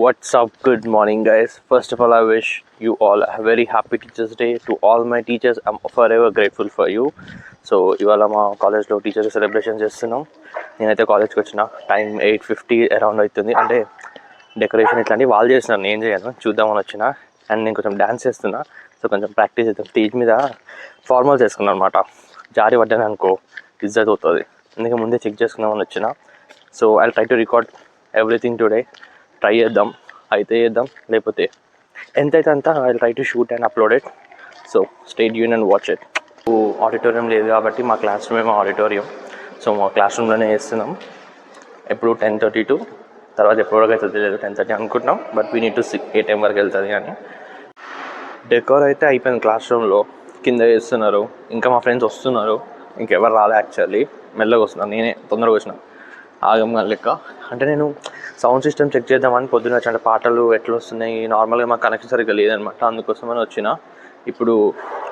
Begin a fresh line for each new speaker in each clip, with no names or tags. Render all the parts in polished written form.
What's up? Good morning, guys. First of all, I wish you all a very happy Teachers' Day. To all my teachers, I'm forever grateful for you. So ఇవాళ మా కాలేజ్లో teachers celebration చేస్తున్నాం. నేనైతే కాలేజ్కి వచ్చిన time 8:50 around అవుతుంది. అంటే decoration ఇట్లాంటివి వాళ్ళు చేస్తున్నారు, నేను చేయను, చూద్దామని వచ్చిన. అండ్ నేను కొంచెం డ్యాన్స్ చేస్తున్నా, సో కొంచెం ప్రాక్టీస్ చేద్దాం. స్టేజ్ మీద ఫార్మల్స్ వేసుకున్నాను అనమాట. జారి పడ్డాను అనుకో ఇజ్జత్ అవుతుంది, అందుకే ముందే చెక్ చేసుకుందామని వచ్చిన. So I try to record everything today. Try చేద్దాం, అయితే చేద్దాం, లేకపోతే ఎంతైతే అంత I try to shoot and upload it. So stay tune and watch it. Auditorium లేదు కాబట్టి మా క్లాస్ రూమే మా ఆడిటోరియం. సో మా క్లాస్ రూమ్లోనే చేస్తున్నాం. ఎప్పుడు 10:32 తర్వాత ఎప్పటివరకు అయితే తెలియదు, 10:30 అనుకుంటున్నాం. But we need to see ఏ టైం వరకు వెళ్తుంది అని. డెకోర్ అయితే అయిపోయింది క్లాస్ రూమ్లో, కింద చేస్తున్నారు. ఇంకా మా ఫ్రెండ్స్ వస్తున్నారు, ఇంకెవరు రాలే. యాక్చువల్లీ మెల్లగా వస్తున్నాను, నేనే తొందరగా వచ్చిన ఆగంగా లెక్క. అంటే నేను సౌండ్ సిస్టమ్ చెక్ చేద్దామని పొద్దున్న వచ్చి, అంటే పాటలు ఎట్లా వస్తున్నాయి, నార్మల్గా మాకు కనెక్షన్ సరిగ్గా లేదనమాట, అందుకోసమని వచ్చిన. ఇప్పుడు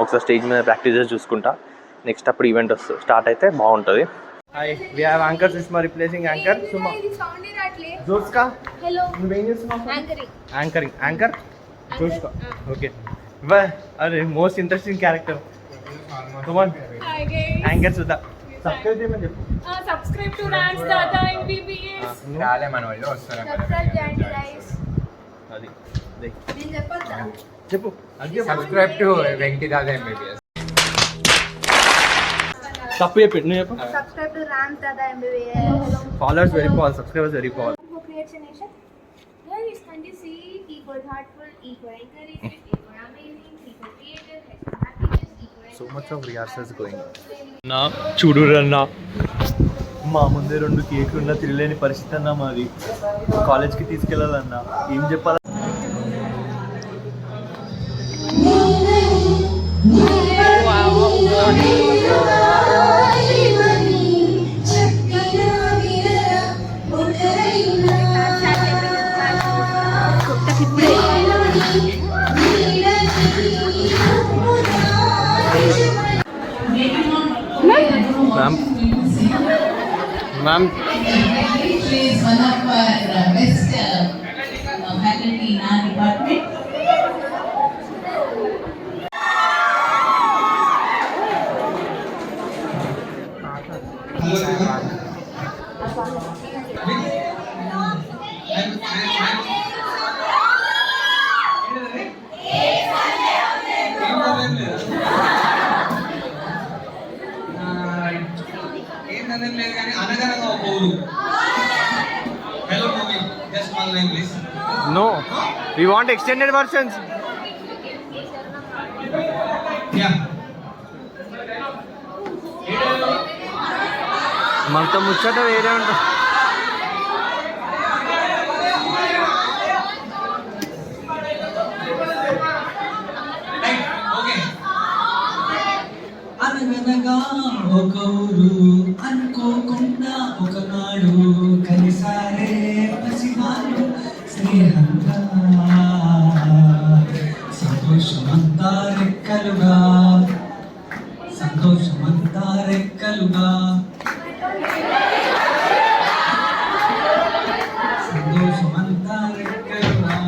ఒకసారి స్టేజ్ మీద ప్రాక్టీస్ చేసి చూసుకుంటా. నెక్స్ట్ అప్పుడు ఈవెంట్ వస్తుంది, స్టార్ట్ అయితే బాగుంటుంది. Hi, we have anchor Sushma replacing anchor Suma. జోస్కా, హలో, నువ్వేం చేస్తున్నావు? యాంకరింగ్. యాంకర్ జోస్కా, ఓకే. అరే most interesting character. Come on, anchor Sudha. Subscribe చేయమని చెప్పు.
Subscribe to dance Dada MBBS.
రాలే మన వాళ్ళు వస్తారు.
సబ్స్క్రైబ్ చేయండి గైస్.
అది
నేను చెప్పొచ్చా?
చెప్పు.
Subscribe to Venky Dada MBBS.
తప్పు చెప్పి నువ్వు చెప్పు.
Subscribe to Ram Dada MBBS.
Followers very full, subscribers very full.
Who creates a nation? Guys, can you see equal heartful, equal encouragement, equal amazing, equal creative, equal happiness, equal.
So much of rehearsals going on. నా చూడు రన్నా, మా ముందే 2 కేకులు ఉన్నా తిరగలేని పరిస్థితి అన్నా మాది. కాలేజ్కి తీసుకెళ్ళాలన్నా ఏం చెప్పాలి? Ma'am.
Is one of our best faculty in our department.
Hello movie, just one line please.
No, we want extended versions.
Yeah.
మనతో ముచ్చట వేరే ఉంటుంది.
Right, okay.
అనగనగా ఒక ఊరు అనుకోకుండా ఒకనాడు కలిసారే పసివాళ్ళు స్నేహంగా సంతోషమంతా రెక్కలుగా సంతోషమంతా రెక్కలుగా సంతోషమంతా రెక్కలుగా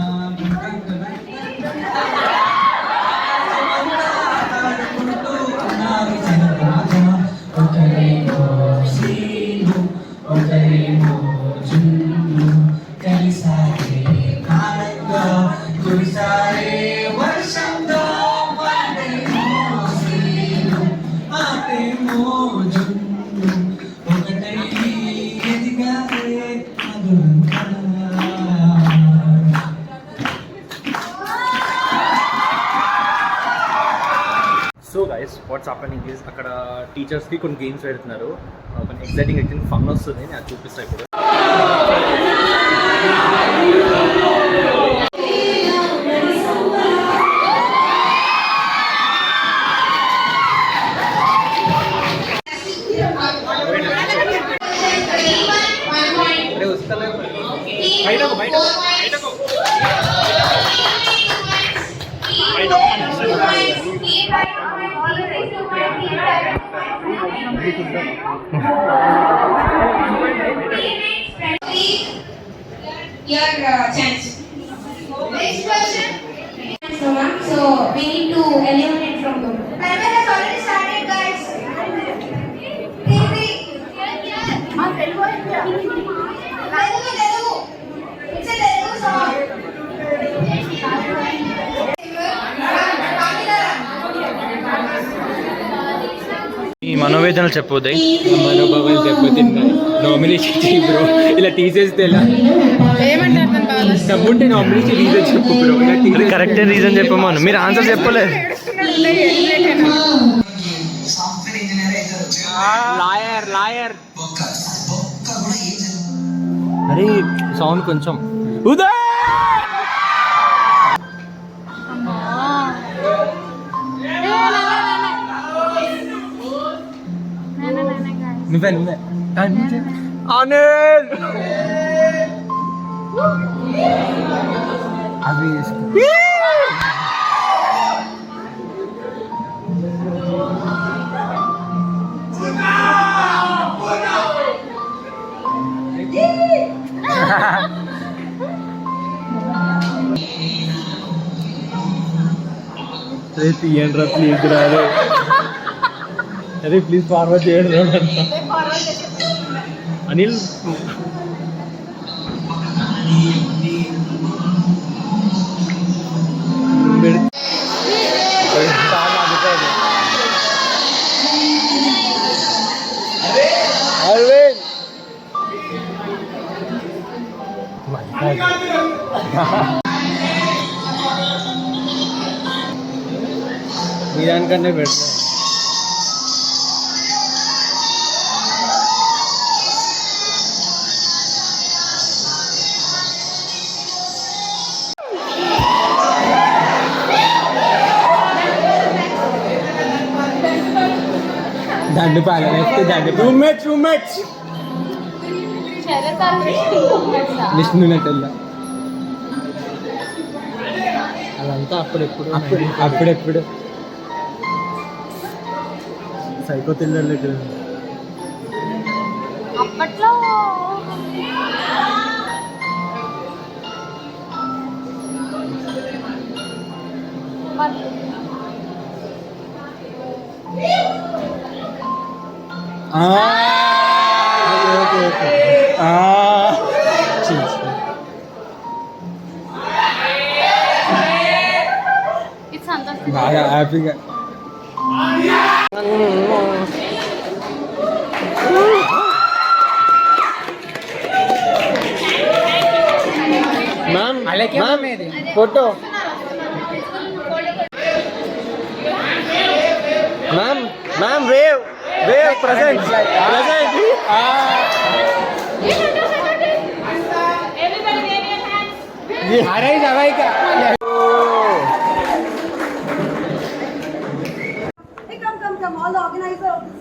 ఒకరేమో సీను ఒకరేమో జున్ను కలిసారే కాలంగా కురిసారే వర్షంగా వాడేమో సీను ఆటేమో జున్ను ఒకటై ఎదిగారే మధురంగా.
So guys, what's happening is అక్కడ టీచర్స్కి కొన్ని గేమ్స్ పెడుతున్నారు. కొన్ని ఎగ్జైటింగ్ ఎగ్జైటింగ్ ఫన్ వస్తుంది, నేను అది చూపిస్తాను ఇప్పుడు.
Your chance.
Next question. So ma'am, so we need to eliminate from them. Timer has already started, guys. Three. Telugu. It's a Telugu song.
ఈ మనోవేదనలు చెప్పొద్దు.
మనోభావాలు దెబ్బతిన్నాయి. నామినేషన్ బ్రో, ఇలా తీసేస్తే ఎలా? డబ్బుంటే నామినేషన్ రీజన్ చెప్పు బ్రో. ఇలా
కరెక్ట్ రీజన్ చెప్పమను. మీరు ఆన్సర్ చెప్పలేదు.
సాఫ్ట్వేర్ ఇంజనీర్ అవుతారు.
లాయర్
బొక్క కూడా ఏం చదువు?
అరే సౌండ్ కొంచెం
నువ్వే
అనిల్
అవి
అరే తీయండి రా ప్లీజ్ రాదు. అరే ప్లీజ్ ఫార్వర్డ్ చేయండి రా. అనిల్ అరవింద్ మీ దానికన్నా బెటర్.
దండు పాల దండు రూమ్మేట్స్ విష్ణు నటల్లా
అదంతా అప్పుడెప్పుడు
అప్పుడెప్పుడు
సైకో తిల్లర్లు
అప్పట్లో ఇట్స్ అంతా
బాగా హ్యాపీగా
మ్యామ్
అలాగే
ఫోటో మ్యామ్ వేవ్ ప్రెజెంట్
అరే జవాయికా
Hey, come, all the organizer of this